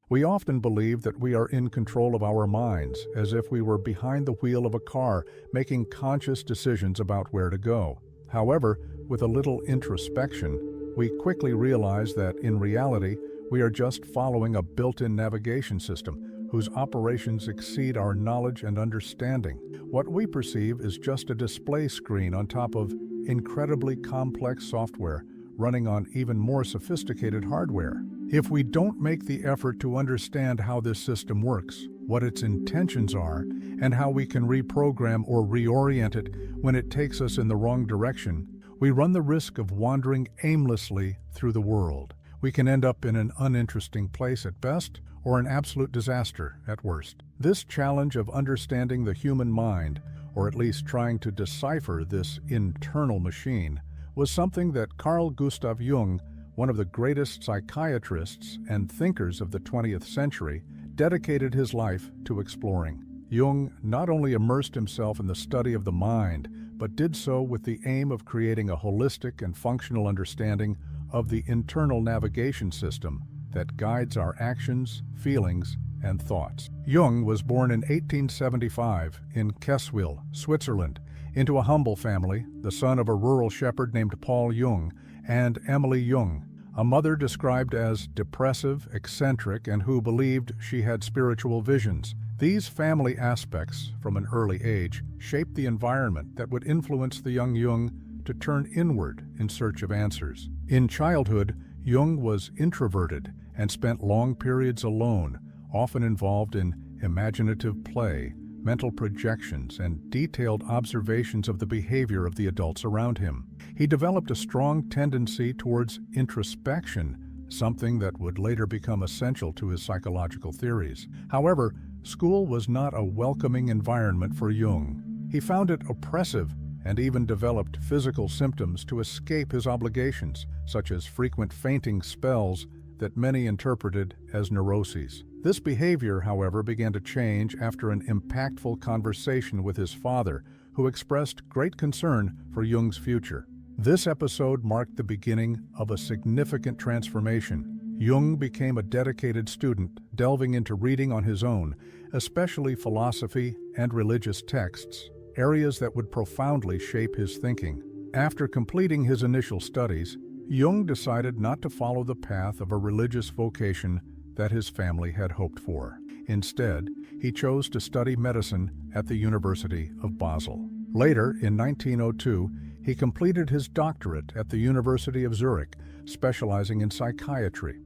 We often believe that we are in control of our minds, as if we were behind the wheel of a car, making conscious decisions about where to go. However, with a little introspection, we quickly realize that, in reality, we are just following a built-in navigation system whose operations exceed our knowledge and understanding. What we perceive is just a display screen on top of incredibly complex software running on even more sophisticated hardware. If we don't make the effort to understand how this system works, what its intentions are, and how we can reprogram or reorient it when it takes us in the wrong direction, we run the risk of wandering aimlessly through the world. We can end up in an uninteresting place at best, or an absolute disaster at worst. This challenge of understanding the human mind, or at least trying to decipher this internal machine, was something that Carl Gustav Jung, one of the greatest psychiatrists and thinkers of the 20th century, dedicated his life to exploring. Jung not only immersed himself in the study of the mind, but did so with the aim of creating a holistic and functional understanding of the internal navigation system that guides our actions, feelings, and thoughts. Jung was born in 1875 in Kesswil, Switzerland, into a humble family, the son of a rural shepherd named Paul Jung and Emily Jung, a mother described as depressive, eccentric, and who believed she had spiritual visions. These family aspects, from an early age, shaped the environment that would influence the young Jung to turn inward in search of answers. In childhood, Jung was introverted and spent long periods alone, often involved in imaginative play, mental projections, and detailed observations of the behavior of the adults around him. He developed a strong tendency towards introspection, something that would later become essential to his psychological theories. However, school was not a welcoming environment for Jung. He found it oppressive and even developed physical symptoms to escape his obligations, such as frequent fainting spells that many interpreted as neuroses. This behavior, however, began to change after an impactful conversation with his father, who expressed great concern for Jung's future. This episode marked the beginning of a significant transformation. Jung became a dedicated student, delving into reading on his own, especially philosophy and religious texts, areas that would profoundly shape his thinking. After completing his initial studies, Jung decided not to follow the path of a religious vocation that his family had hoped for. Instead, he chose to study medicine at the University of Basel. Later, in 1902, he completed his doctorate at the University of Zurich, specializing in psychiatry.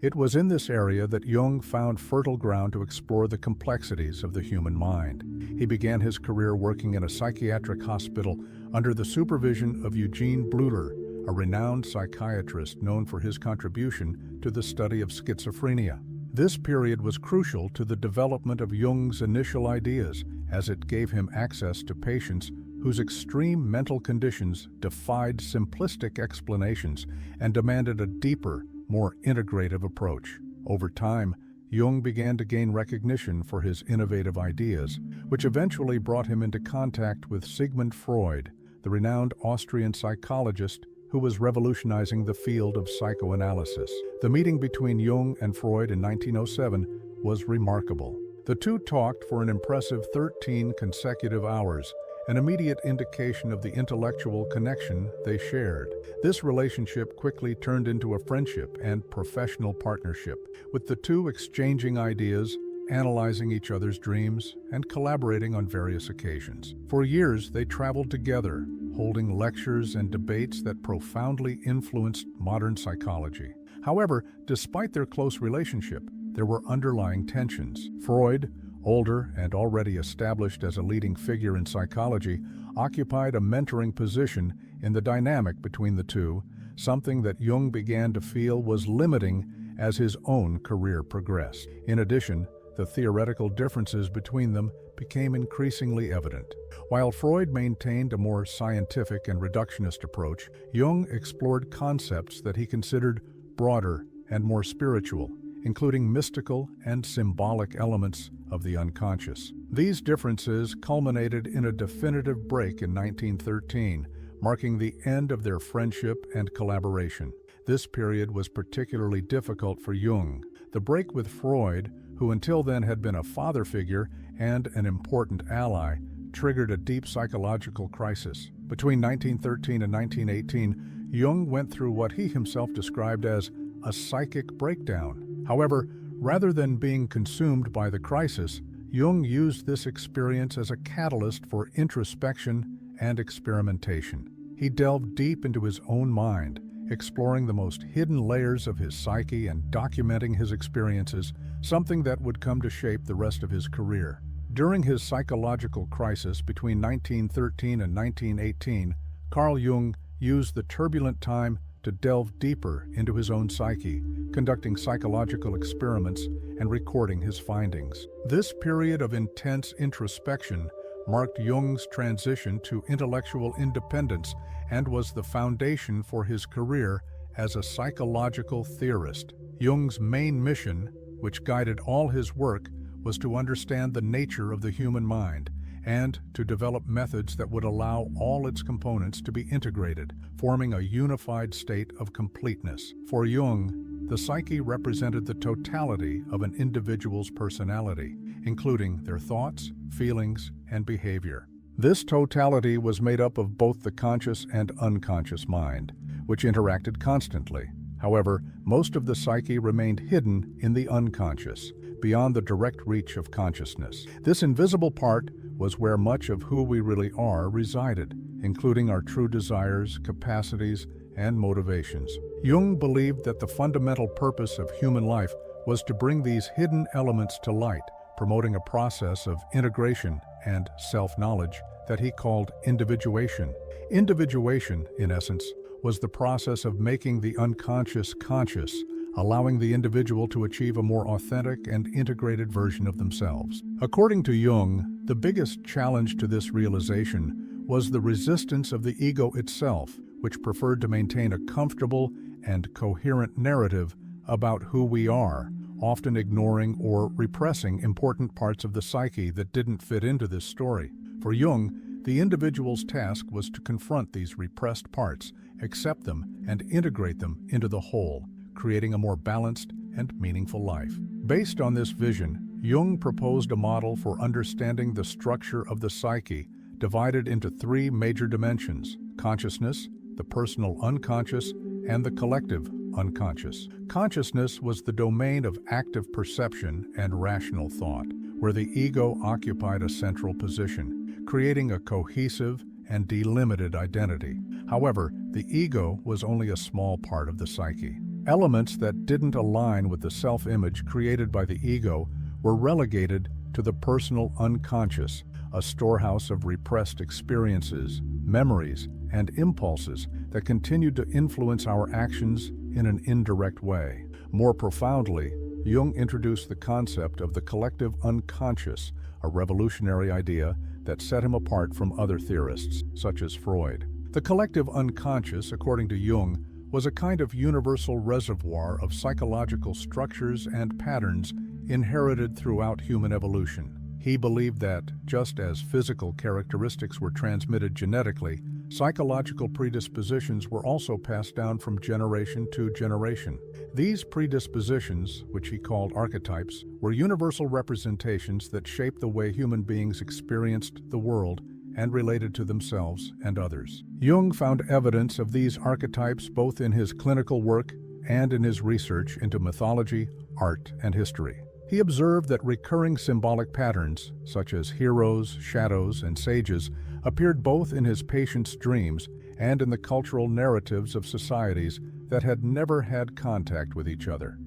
It was in this area that Jung found fertile ground to explore the complexities of the human mind. He began his career working in a psychiatric hospital under the supervision of Eugene Bleuler, a renowned psychiatrist known for his contribution to the study of schizophrenia. This period was crucial to the development of Jung's initial ideas, as it gave him access to patients whose extreme mental conditions defied simplistic explanations and demanded a deeper, more integrative approach. Over time, Jung began to gain recognition for his innovative ideas, which eventually brought him into contact with Sigmund Freud, the renowned Austrian psychologist who was revolutionizing the field of psychoanalysis. The meeting between Jung and Freud in 1907 was remarkable. The two talked for an impressive 13 consecutive hours, an immediate indication of the intellectual connection they shared. This relationship quickly turned into a friendship and professional partnership, with the two exchanging ideas, analyzing each other's dreams, and collaborating on various occasions. For years, they traveled together, holding lectures and debates that profoundly influenced modern psychology. However, despite their close relationship, there were underlying tensions. Freud, older and already established as a leading figure in psychology, occupied a mentoring position in the dynamic between the two, something that Jung began to feel was limiting as his own career progressed. In addition, the theoretical differences between them became increasingly evident. While Freud maintained a more scientific and reductionist approach, Jung explored concepts that he considered broader and more spiritual, including mystical and symbolic elements of the unconscious. These differences culminated in a definitive break in 1913, marking the end of their friendship and collaboration. This period was particularly difficult for Jung. The break with Freud, who until then had been a father figure and an important ally, triggered a deep psychological crisis. Between 1913 and 1918, Jung went through what he himself described as a psychic breakdown. However, rather than being consumed by the crisis, Jung used this experience as a catalyst for introspection and experimentation. He delved deep into his own mind, exploring the most hidden layers of his psyche and documenting his experiences, something that would come to shape the rest of his career. During his psychological crisis between 1913 and 1918, Carl Jung used the turbulent time to delve deeper into his own psyche, conducting psychological experiments and recording his findings. This period of intense introspection marked Jung's transition to intellectual independence and was the foundation for his career as a psychological theorist. Jung's main mission, which guided all his work, was to understand the nature of the human mind and to develop methods that would allow all its components to be integrated, forming a unified state of completeness. For Jung, the psyche represented the totality of an individual's personality, including their thoughts, feelings, and behavior. This totality was made up of both the conscious and unconscious mind, which interacted constantly. However, most of the psyche remained hidden in the unconscious, beyond the direct reach of consciousness. This invisible part was where much of who we really are resided, including our true desires, capacities, and motivations. Jung believed that the fundamental purpose of human life was to bring these hidden elements to light, promoting a process of integration and self-knowledge that he called individuation. Individuation, in essence, was the process of making the unconscious conscious, allowing the individual to achieve a more authentic and integrated version of themselves. According to Jung, the biggest challenge to this realization was the resistance of the ego itself, which preferred to maintain a comfortable and coherent narrative about who we are, often ignoring or repressing important parts of the psyche that didn't fit into this story. For Jung, the individual's task was to confront these repressed parts, accept them, and integrate them into the whole, creating a more balanced and meaningful life. Based on this vision, Jung proposed a model for understanding the structure of the psyche, divided into three major dimensions: consciousness, the personal unconscious, and the collective unconscious. Consciousness was the domain of active perception and rational thought, where the ego occupied a central position, creating a cohesive and delimited identity. However, the ego was only a small part of the psyche. Elements that didn't align with the self-image created by the ego were relegated to the personal unconscious, a storehouse of repressed experiences, memories, and impulses that continued to influence our actions in an indirect way. More profoundly, Jung introduced the concept of the collective unconscious, a revolutionary idea that set him apart from other theorists, such as Freud. The collective unconscious, according to Jung, was a kind of universal reservoir of psychological structures and patterns inherited throughout human evolution. He believed that, just as physical characteristics were transmitted genetically, psychological predispositions were also passed down from generation to generation. These predispositions, which he called archetypes, were universal representations that shaped the way human beings experienced the world and related to themselves and others. Jung found evidence of these archetypes both in his clinical work and in his research into mythology, art, and history. He observed that recurring symbolic patterns, such as heroes, shadows, and sages, appeared both in his patients' dreams and in the cultural narratives of societies that had never had contact with each other.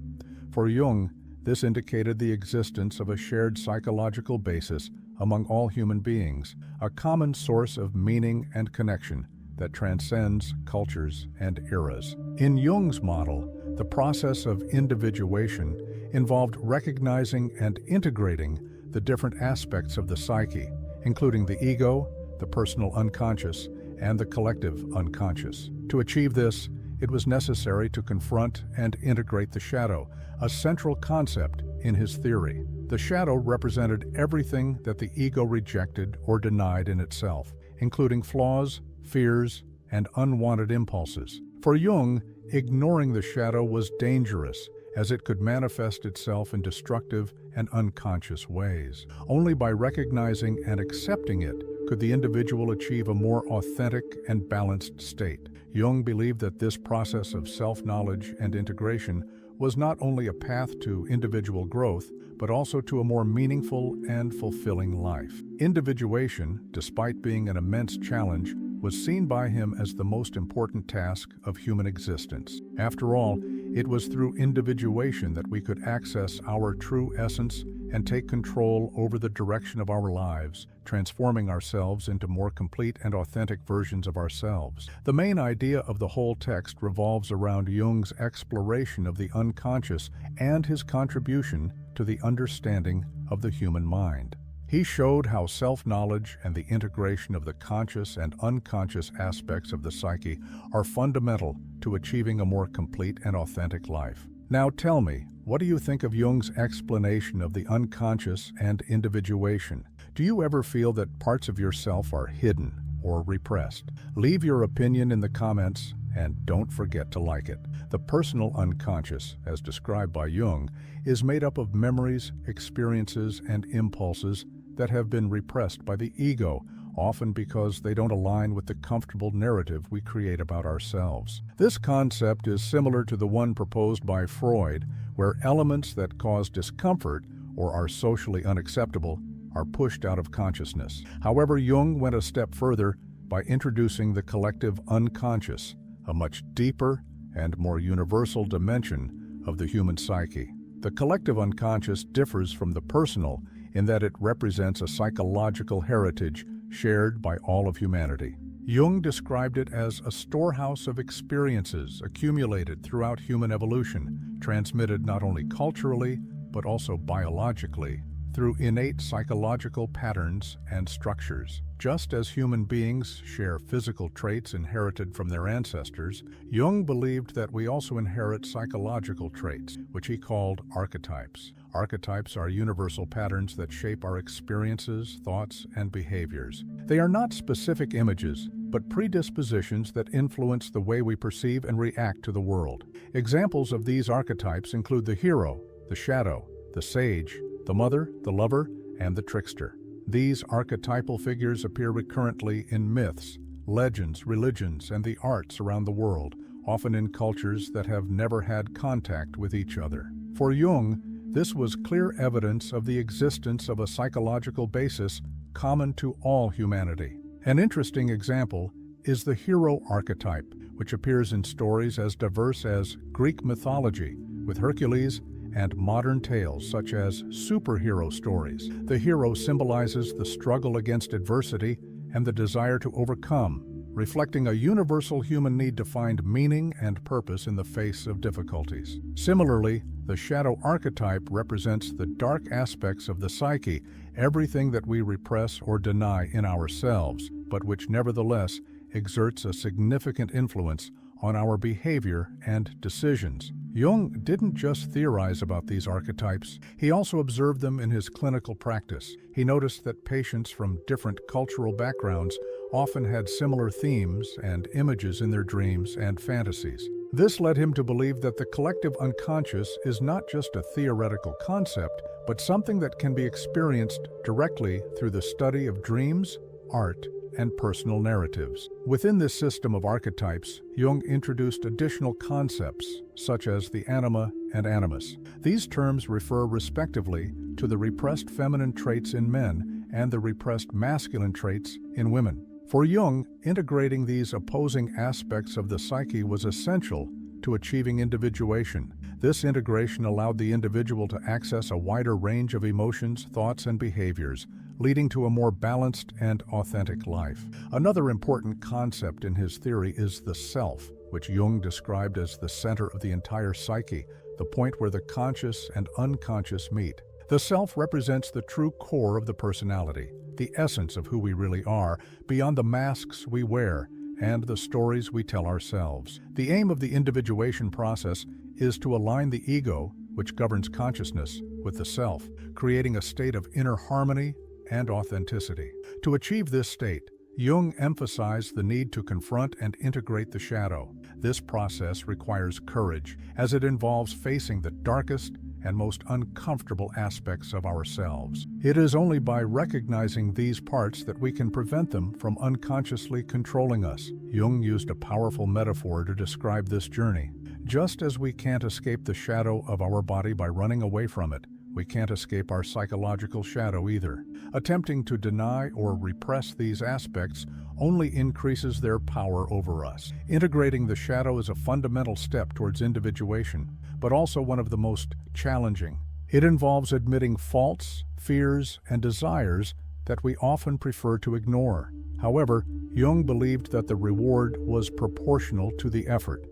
For Jung, this indicated the existence of a shared psychological basis among all human beings, a common source of meaning and connection that transcends cultures and eras. In Jung's model, the process of individuation involved recognizing and integrating the different aspects of the psyche, including the ego, the personal unconscious, and the collective unconscious. To achieve this, it was necessary to confront and integrate the shadow, a central concept in his theory. The shadow represented everything that the ego rejected or denied in itself, including flaws, fears, and unwanted impulses. For Jung, Ignoring the shadow was dangerous, as it could manifest itself in destructive and unconscious ways. Only by recognizing and accepting it could the individual achieve a more authentic and balanced state. Jung believed that this process of self-knowledge and integration was not only a path to individual growth, but also to a more meaningful and fulfilling life. Individuation, despite being an immense challenge, was seen by him as the most important task of human existence. After all, it was through individuation that we could access our true essence and take control over the direction of our lives, transforming ourselves into more complete and authentic versions of ourselves. The main idea of the whole text revolves around Jung's exploration of the unconscious and his contribution to the understanding of the human mind. He showed how self-knowledge and the integration of the conscious and unconscious aspects of the psyche are fundamental to achieving a more complete and authentic life. Now tell me, what do you think of Jung's explanation of the unconscious and individuation? Do you ever feel that parts of yourself are hidden or repressed? Leave your opinion in the comments and don't forget to like it. The personal unconscious, as described by Jung, is made up of memories, experiences, and impulses that have been repressed by the ego, often because they don't align with the comfortable narrative we create about ourselves. This concept is similar to the one proposed by Freud, where elements that cause discomfort or are socially unacceptable are pushed out of consciousness. However, Jung went a step further by introducing the collective unconscious, a much deeper and more universal dimension of the human psyche. The collective unconscious differs from the personal in that it represents a psychological heritage shared by all of humanity. Jung described it as a storehouse of experiences accumulated throughout human evolution, transmitted not only culturally, but also biologically, through innate psychological patterns and structures. Just as human beings share physical traits inherited from their ancestors, Jung believed that we also inherit psychological traits, which he called archetypes. Archetypes are universal patterns that shape our experiences, thoughts, and behaviors. They are not specific images, but predispositions that influence the way we perceive and react to the world. Examples of these archetypes include the hero, the shadow, the sage, the mother, the lover, and the trickster. These archetypal figures appear recurrently in myths, legends, religions, and the arts around the world, often in cultures that have never had contact with each other. For Jung, this was clear evidence of the existence of a psychological basis common to all humanity. An interesting example is the hero archetype, which appears in stories as diverse as Greek mythology, with Hercules, and modern tales such as superhero stories. The hero symbolizes the struggle against adversity and the desire to overcome, reflecting a universal human need to find meaning and purpose in the face of difficulties. Similarly, the shadow archetype represents the dark aspects of the psyche, everything that we repress or deny in ourselves, but which nevertheless exerts a significant influence on our behavior and decisions. Jung didn't just theorize about these archetypes, he also observed them in his clinical practice. He noticed that patients from different cultural backgrounds often had similar themes and images in their dreams and fantasies. This led him to believe that the collective unconscious is not just a theoretical concept, but something that can be experienced directly through the study of dreams, art, and personal narratives. Within this system of archetypes, Jung introduced additional concepts, such as the anima and animus. These terms refer respectively to the repressed feminine traits in men and the repressed masculine traits in women. For Jung, integrating these opposing aspects of the psyche was essential to achieving individuation. This integration allowed the individual to access a wider range of emotions, thoughts, and behaviors, leading to a more balanced and authentic life. Another important concept in his theory is the self, which Jung described as the center of the entire psyche, the point where the conscious and unconscious meet. The self represents the true core of the personality, the essence of who we really are, beyond the masks we wear and the stories we tell ourselves. The aim of the individuation process is to align the ego, which governs consciousness, with the self, creating a state of inner harmony and authenticity. To achieve this state, Jung emphasized the need to confront and integrate the shadow. This process requires courage, as it involves facing the darkest and most uncomfortable aspects of ourselves. It is only by recognizing these parts that we can prevent them from unconsciously controlling us. Jung used a powerful metaphor to describe this journey. Just as we can't escape the shadow of our body by running away from it, we can't escape our psychological shadow either. Attempting to deny or repress these aspects only increases their power over us. Integrating the shadow is a fundamental step towards individuation, but also one of the most challenging. It involves admitting faults, fears, and desires that we often prefer to ignore. However, Jung believed that the reward was proportional to the effort.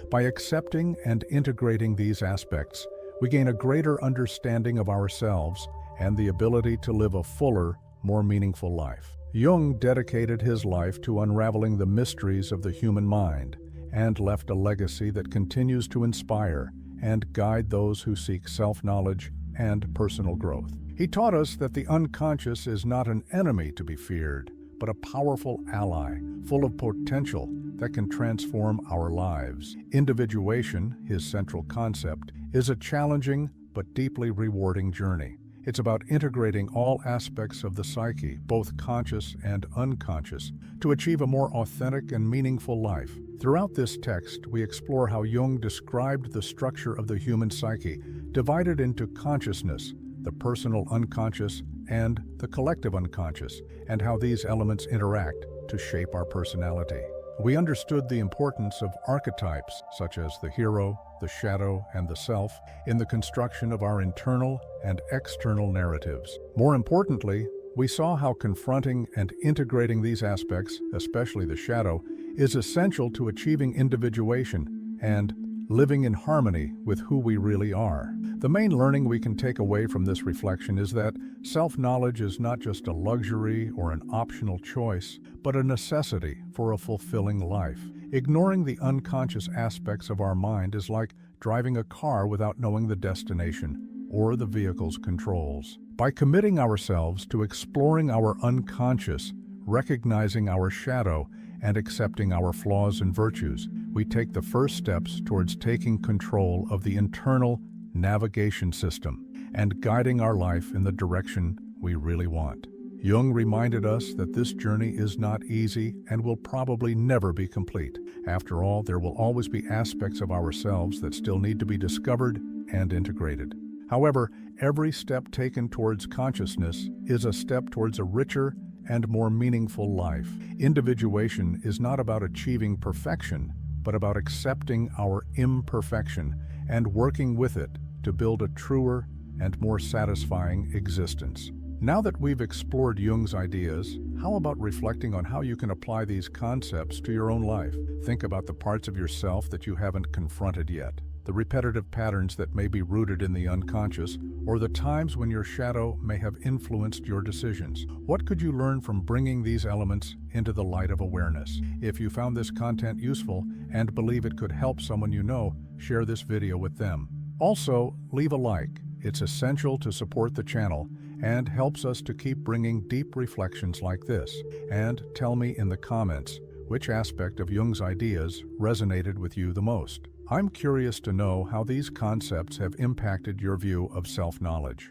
By accepting and integrating these aspects, we gain a greater understanding of ourselves and the ability to live a fuller, more meaningful life. Jung dedicated his life to unraveling the mysteries of the human mind and left a legacy that continues to inspire and guide those who seek self-knowledge and personal growth. He taught us that the unconscious is not an enemy to be feared, but a powerful ally, full of potential that can transform our lives. Individuation, his central concept, is a challenging but deeply rewarding journey. It's about integrating all aspects of the psyche, both conscious and unconscious, to achieve a more authentic and meaningful life. Throughout this text, we explore how Jung described the structure of the human psyche, divided into consciousness, the personal unconscious, and the collective unconscious, and how these elements interact to shape our personality. We understood the importance of archetypes, such as the hero, the shadow, and the self, in the construction of our internal and external narratives. More importantly, we saw how confronting and integrating these aspects, especially the shadow, is essential to achieving individuation and living in harmony with who we really are. The main learning we can take away from this reflection is that self-knowledge is not just a luxury or an optional choice, but a necessity for a fulfilling life. Ignoring the unconscious aspects of our mind is like driving a car without knowing the destination or the vehicle's controls. By committing ourselves to exploring our unconscious, recognizing our shadow, and accepting our flaws and virtues, we take the first steps towards taking control of the internal navigation system and guiding our life in the direction we really want. Jung reminded us that this journey is not easy and will probably never be complete. After all, there will always be aspects of ourselves that still need to be discovered and integrated. However, every step taken towards consciousness is a step towards a richer and more meaningful life. Individuation is not about achieving perfection, but about accepting our imperfection and working with it to build a truer and more satisfying existence. Now that we've explored Jung's ideas, how about reflecting on how you can apply these concepts to your own life? Think about the parts of yourself that you haven't confronted yet, the repetitive patterns that may be rooted in the unconscious, or the times when your shadow may have influenced your decisions. What could you learn from bringing these elements into the light of awareness? If you found this content useful and believe it could help someone you know, share this video with them. Also, leave a like. It's essential to support the channel and helps us to keep bringing deep reflections like this. And tell me in the comments which aspect of Jung's ideas resonated with you the most. I'm curious to know how these concepts have impacted your view of self-knowledge.